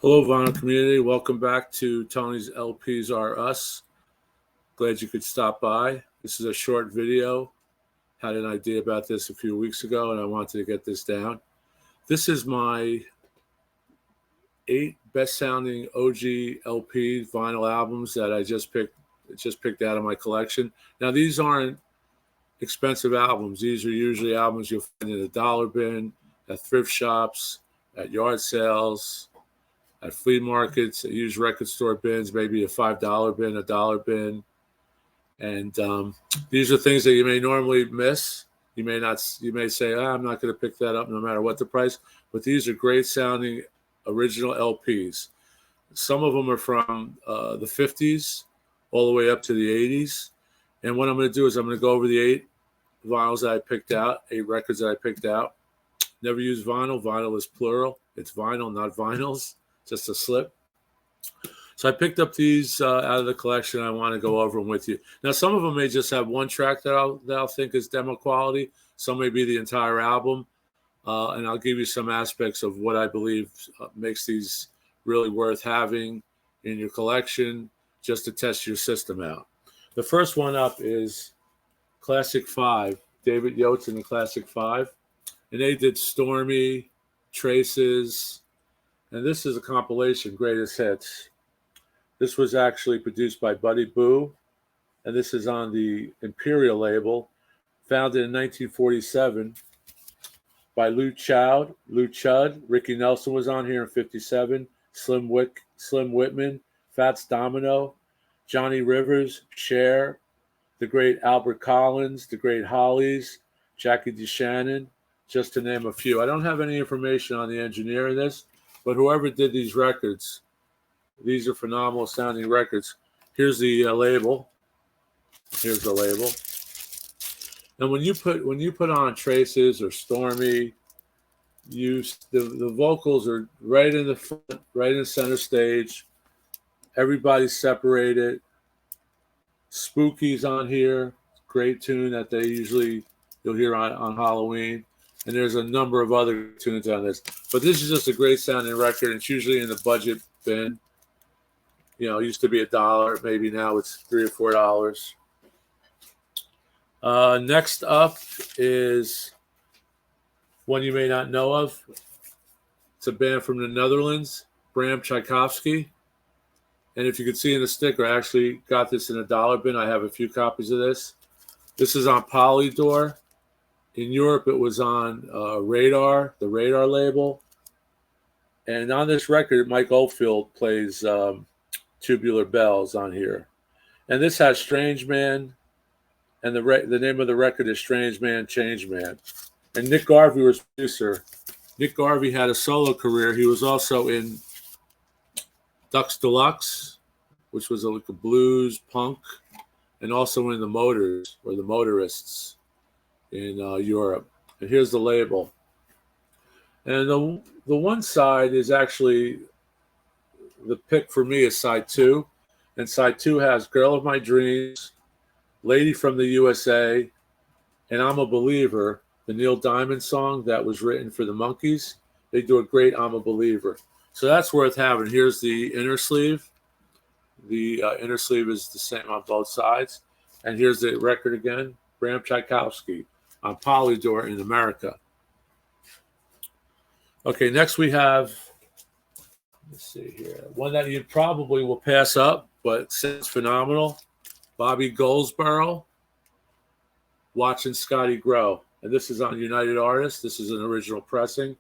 Hello, vinyl community. Welcome back to Tony's LPSRUS. Glad you could stop by. This is a short video. Had an idea about this a few weeks ago, and I wanted to get this down. This is my 8 best-sounding OG LP vinyl albums that I just picked out of my collection. Now, these aren't expensive albums. These are usually albums you'll find in a dollar bin, at thrift shops, at yard sales, at flea markets, at used record store bins, maybe a $5 bin, a dollar bin. And these are things that you may normally miss. You may say, I'm not going to pick that up no matter what the price. But these are great sounding original LPs. Some of them are from the 50s all the way up to the 80s. And what I'm going to do is I'm going to go over the 8 vinyls that I picked out, 8 records that I picked out. Never use vinyl. Vinyl is plural. It's vinyl, not vinyls. Just a slip. So I picked up these out of the collection. I want to go over them with you. Now, some of them may just have one track that I'll think is demo quality. Some may be the entire album. And I'll give you some aspects of what I believe makes these really worth having in your collection just to test your system out. The first one up is Classic 5, David Yates and the Classic 5. And they did Stormy, Traces, and this is a compilation, Greatest Hits. This was actually produced by Buddy Boo, and this is on the Imperial label, founded in 1947 by Lou Chud. Ricky Nelson was on here in 57, Slim Whitman, Fats Domino, Johnny Rivers, Cher, the great Albert Collins, the great Hollies, Jackie DeShannon, just to name a few. I don't have any information on the engineer in this, but whoever did these records, these are phenomenal sounding records. Here's the label. Here's the label. And when you put on Traces or Stormy, the vocals are right in the front, right in the center stage. Everybody's separated. Spooky's on here. Great tune that you'll hear on Halloween. And there's a number of other tunes on this. But this is just a great sounding record. It's usually in the budget bin. You know, it used to be $1. Maybe now it's $3 or $4. Next up is one you may not know of. It's a band from the Netherlands, Bram Tchaikovsky. And if you could see in the sticker, I actually got this in a dollar bin. I have a few copies of this. This is on Polydor. In Europe, it was on Radar, the Radar label. And on this record, Mike Oldfield plays Tubular Bells on here. And this has Strange Man, and the name of the record is Strange Man, Change Man. And Nick Garvey was producer. Nick Garvey had a solo career. He was also in Dux Deluxe, which was like a blues, punk, and also in the Motors, or the Motorists in Europe. And here's the label. And the one side is actually, the pick for me is side 2. And side 2 has Girl of My Dreams, Lady from the USA, and I'm a Believer, the Neil Diamond song that was written for the Monkees. They do a great I'm a Believer. So that's worth having. Here's the inner sleeve. The inner sleeve is the same on both sides. And here's the record again, Bram Tchaikovsky on Polydor in America. Okay, next we have, let's see here, one that you probably will pass up, but sounds phenomenal. Bobby Goldsboro, Watching Scotty Grow. And this is on United Artists. This is an original pressing.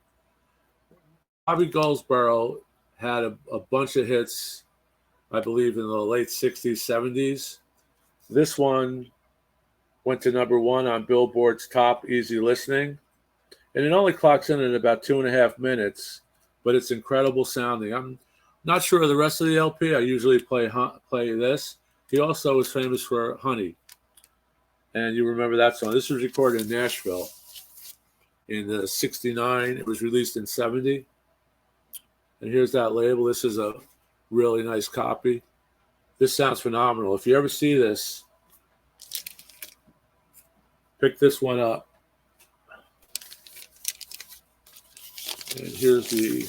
Bobby Goldsboro had a bunch of hits, I believe, in the late 60s, 70s. This one went to number 1 on Billboard's Top Easy Listening. And it only clocks in about 2.5 minutes, but it's incredible sounding. I'm not sure of the rest of the LP. I usually play this. He also was famous for Honey. And you remember that song. This was recorded in Nashville in 69. It was released in 70. And here's that label. This is a really nice copy. This sounds phenomenal. If you ever see this, pick this one up. And here's the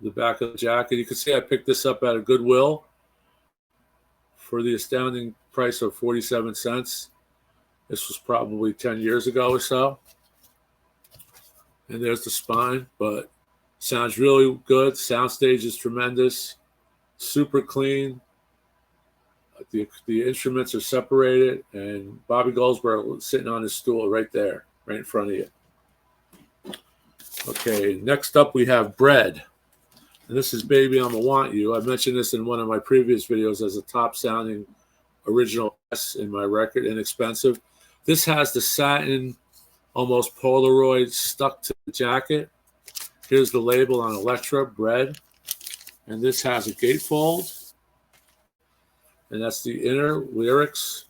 the back of the jacket. You can see I picked this up at a Goodwill for the astounding price of 47 cents. This was probably 10 years ago or so. And there's the spine, but sounds really good. Soundstage is tremendous, super clean. The instruments are separated, and Bobby Goldsberg sitting on his stool right there, right in front of you. Okay, next up we have Bread. And this is Baby I'ma Want You. I mentioned this in one of my previous videos as a top sounding original in my record, inexpensive. This has the satin, almost Polaroid stuck to the jacket. Here's the label on Electra, Bread. And this has a gatefold. And that's the inner lyrics.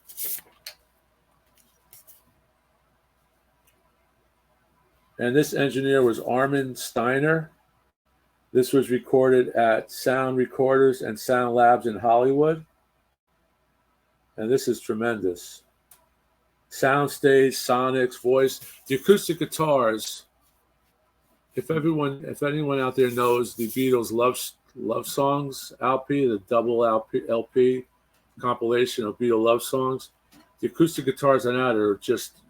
And this engineer was Armin Steiner. This was recorded at Sound Recorders and Sound Labs in Hollywood. And this is tremendous. Soundstage, sonics, voice, the acoustic guitars. If anyone out there knows the Beatles love songs LP, the double LP compilation of Beatles love songs, the acoustic guitars on that are just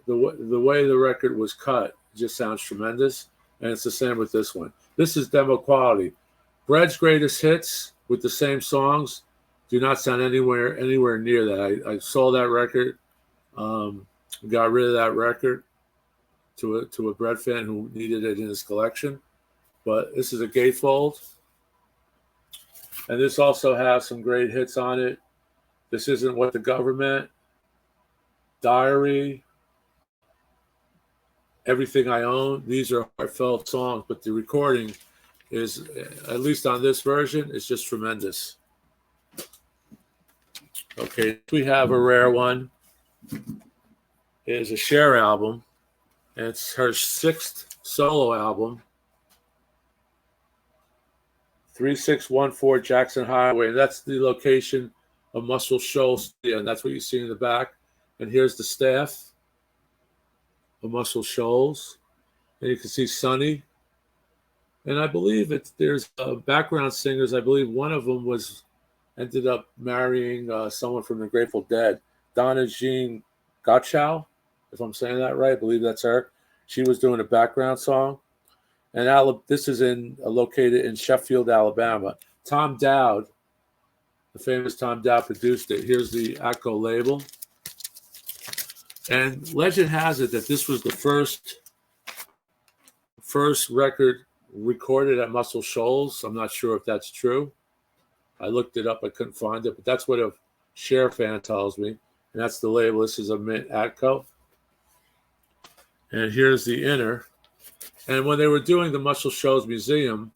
the way the record was cut just sounds tremendous. And it's the same with this one. This is demo quality. Bread's greatest hits with the same songs do not sound anywhere near that. I sold that record, got rid of that record to a Bread fan who needed it in his collection. But this is a gatefold. And this also has some great hits on it. This Isn't What the Government, Diary, Everything I Own. These are heartfelt songs, but the recording is, at least on this version, is just tremendous. Okay, we have a rare one. It is a Cher album, and it's her 6th solo album, 3614 Jackson Highway. And that's the location of Muscle Shoals, and that's what you see in the back. And here's the staff of Muscle Shoals, and you can see Sonny. And I believe there's background singers. I believe one of them ended up marrying someone from the Grateful Dead, Donna Jean Gottschall, if I'm saying that right. I believe that's her. She was doing a background song. And this is located in Sheffield, Alabama. Tom Dowd, the famous Tom Dowd, produced it. Here's the Atco label. And legend has it that this was the first record recorded at Muscle Shoals. I'm not sure if that's true. I looked it up. I couldn't find it, but that's what a Cher fan tells me. And that's the label. This is a mint Atco. And here's the inner. And when they were doing the Muscle Shoals Museum,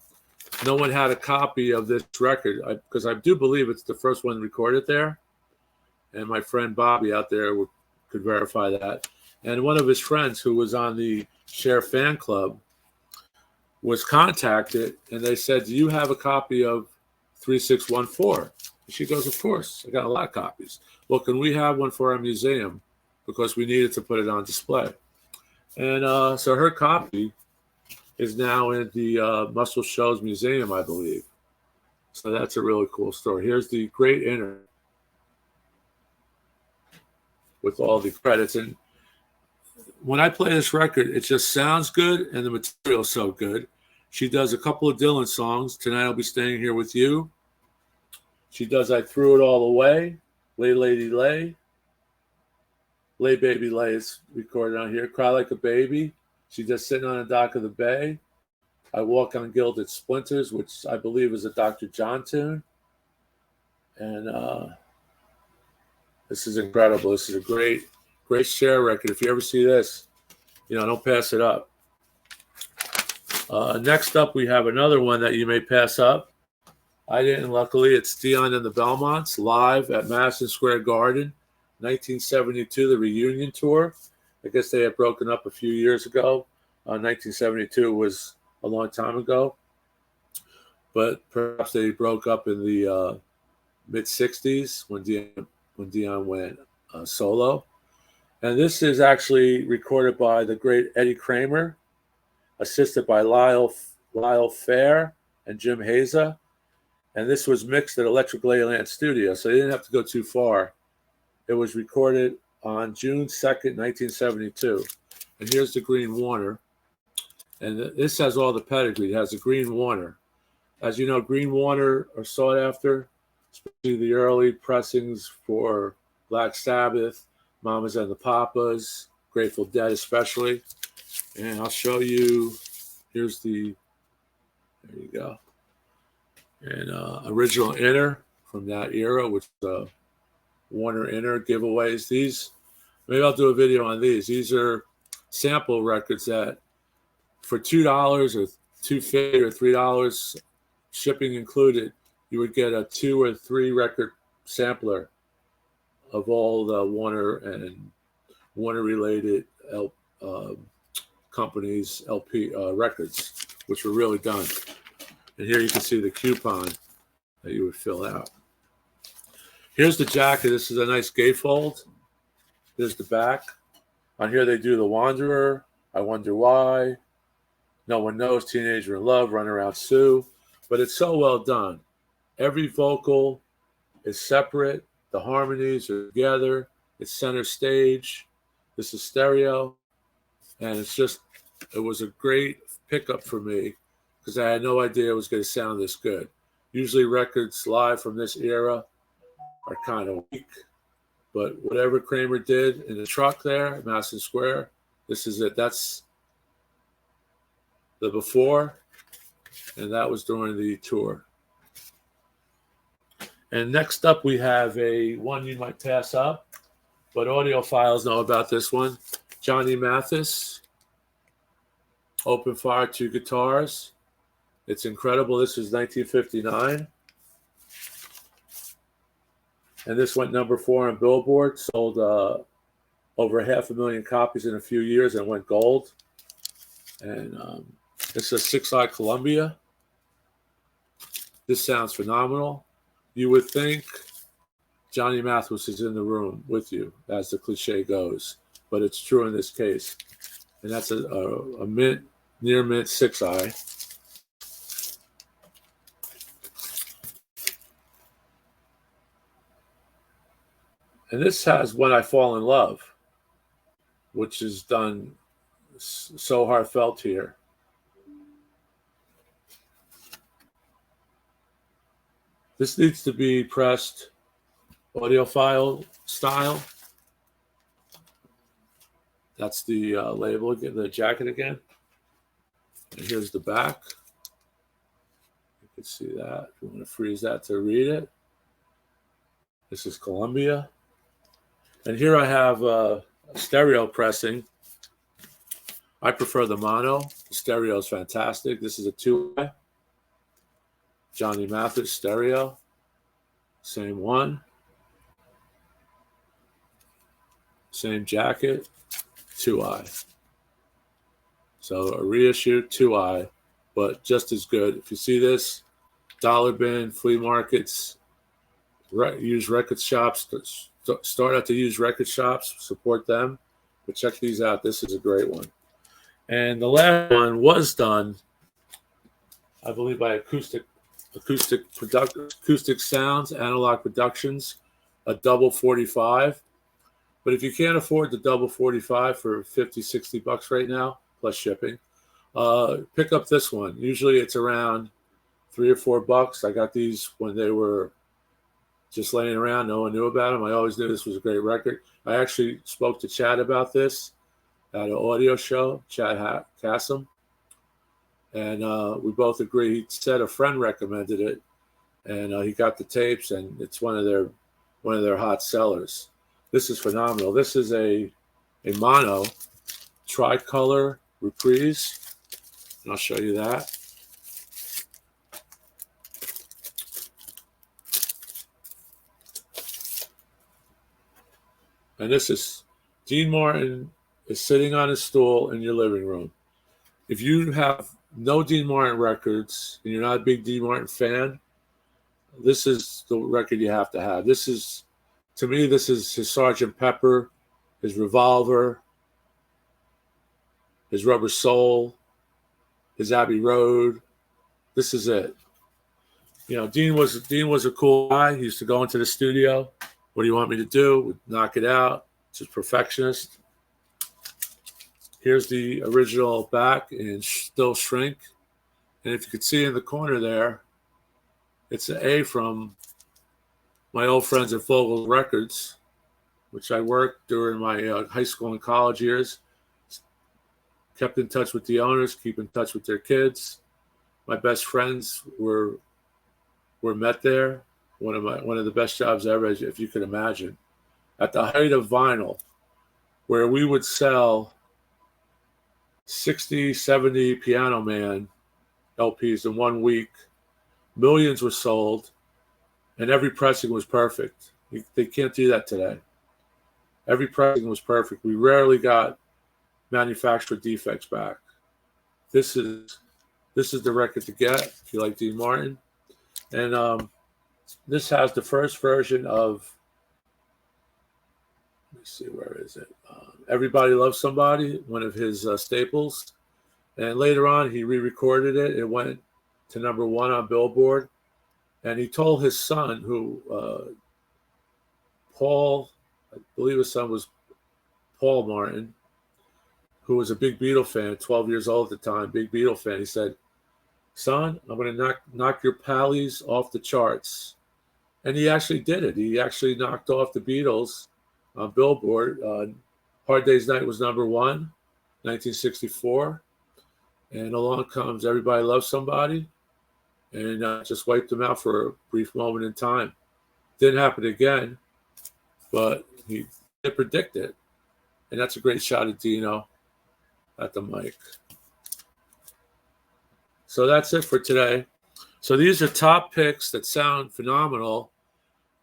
no one had a copy of this record because I do believe it's the first one recorded there. And my friend Bobby out there could verify that. And one of his friends who was on the Cher fan club was contacted, and they said, "Do you have a copy of 3614?" And she goes, "Of course, I got a lot of copies." "Well, can we have one for our museum? Because we needed to put it on display." And so her copy is now in the Muscle Shoals Museum, I believe. So that's a really cool story. Here's the great inner with all the credits. And when I play this record, it just sounds good, and the material's so good. She does a couple of Dylan songs. Tonight I'll Be Staying Here With You. She does I Threw It All Away, Lay Lady Lay. Lay Baby Lay is recorded on here. Cry Like a Baby. She does Sitting on the Dock of the Bay. I Walk on Gilded Splinters, which I believe is a Dr. John tune. And this is incredible. This is a great Cher record. If you ever see this, don't pass it up. Next up, we have another one that you may pass up. I didn't, luckily. It's Dion and the Belmonts live at Madison Square Garden, 1972, the reunion tour. I guess they had broken up a few years ago. 1972 was a long time ago. But perhaps they broke up in the mid-60s when Dion went solo. And this is actually recorded by the great Eddie Kramer, assisted by Lyle Lyle Fair and Jim Haza. And this was mixed at Electric Leyland Studio, so they didn't have to go too far. It was recorded on June 2nd, 1972. And here's the Green Warner. And this has all the pedigree. It has a Green Warner. As you know, Green Warner are sought after, especially the early pressings for Black Sabbath, Mamas and the Papas, Grateful Dead especially. And I'll show you, here's the, there you go. And original inner from that era, which is Warner inner giveaways. These, maybe I'll do a video on these. These are sample records that for $2 or $2.50 or $3, shipping included, you would get a 2 or 3 record sampler of all the Warner and Warner related companies LP records, which were really done. And here you can see the coupon that you would fill out. Here's the jacket. This is a nice gatefold. There's the back. On here they do The Wanderer, I Wonder Why, No One Knows, Teenager in Love, Run Around Sue. But it's so well done. Every vocal is separate. The harmonies are together. It's center stage. This is stereo. And it's just, it was a great pickup for me because I had no idea it was going to sound this good. Usually records live from this era are kind of weak. But whatever Kramer did in the truck there at Madison Square, this is it. That's the before, and that was during the tour. And next up, we have a one you might pass up, but audiophiles know about this one. Johnny Mathis, Open Fire, 2 guitars. It's incredible. This is 1959. And this went number 4 on Billboard, sold over 500,000 copies in a few years and went gold. And it's a 6-eye Columbia. This sounds phenomenal. You would think Johnny Mathis is in the room with you, as the cliche goes, but it's true in this case. And that's a mint, near mint 6-eye. And this has When I Fall in Love, which is done so heartfelt here. This needs to be pressed audiophile style. That's the label again, the jacket again. And here's the back. You can see that. If you want to freeze that to read it. This is Columbia. And here I have a stereo pressing. I prefer the mono. The stereo is fantastic. This is a 2-way. Johnny Mathis stereo. Same one. Same jacket. 2-eye. So a reissue 2-eye, but just as good. If you see this, dollar bin, flea markets, used record shops, start out to use record shops, support them, but check these out. This is a great one. And the last one was done, I believe, by Acoustic Sounds, Analog Productions, a double 45. But if you can't afford the double 45 for 50, 60 bucks right now, plus shipping, pick up this one. Usually it's around $3 or $4. I got these when they were just laying around. No one knew about them. I always knew this was a great record. I actually spoke to Chad about this at an audio show, Chad Kassem, and we both agree. He said a friend recommended it, and he got the tapes, and it's one of their hot sellers. This is phenomenal. This is a mono tricolor reprise, and I'll show you that. And this is Dean Martin is sitting on his stool in your living room. If you have no Dean Martin records and you're not a big Dean Martin fan, this is the record you have to have. This is, to me, this is his Sgt. Pepper, his Revolver, his Rubber Soul, his Abbey Road, this is it. You know, Dean was a cool guy. He used to go into the studio. What do you want me to do? We'd knock it out. Just perfectionist. Here's the original back in still shrink. And if you could see in the corner there, it's an A from my old friends at Vogel Records, which I worked during my high school and college years. Kept in touch with the owners, keep in touch with their kids. My best friends were met there. One of the best jobs ever, if you could imagine. At the height of vinyl, where we would sell 60, 70 Piano Man LPs in 1 week. Millions were sold, and every pressing was perfect. They can't do that today. Every pressing was perfect. We rarely got manufacturer defects back. This is the record to get if you like Dean Martin. And this has the first version of, let me see, where is it? Everybody Loves Somebody, one of his staples. And later on, he re-recorded it. It went to #1 on Billboard. And he told his son, Paul, I believe his son was Paul Martin, who was a big Beatle fan, 12 years old at the time, big Beatle fan. He said, son, I'm going to knock your Pallies off the charts. And he actually did it. He actually knocked off the Beatles on Billboard. Hard Day's Night was #1, 1964. And along comes Everybody Loves Somebody, and just wiped them out for a brief moment in time. Didn't happen again, but he did predict it. And that's a great shot at Dino at the mic. So that's it for today. So these are top picks that sound phenomenal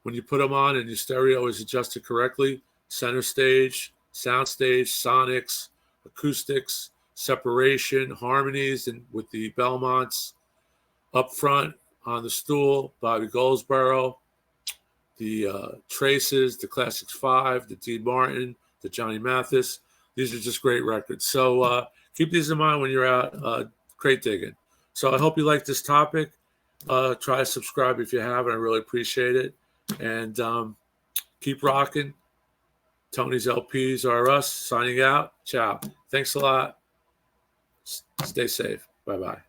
when you put them on and your stereo is adjusted correctly. Center stage, sound stage, sonics, acoustics, separation, harmonies, and with the Belmonts up front on the stool, Bobby Goldsboro, the Traces, the Classics 5, the Dean Martin, the Johnny Mathis. These are just great records. So keep these in mind when you're out crate digging. So I hope you like this topic. Try to subscribe if you haven't. I really appreciate it. And keep rocking. Tony's LPs are us. Signing out. Ciao. Thanks a lot. Stay safe. Bye-bye.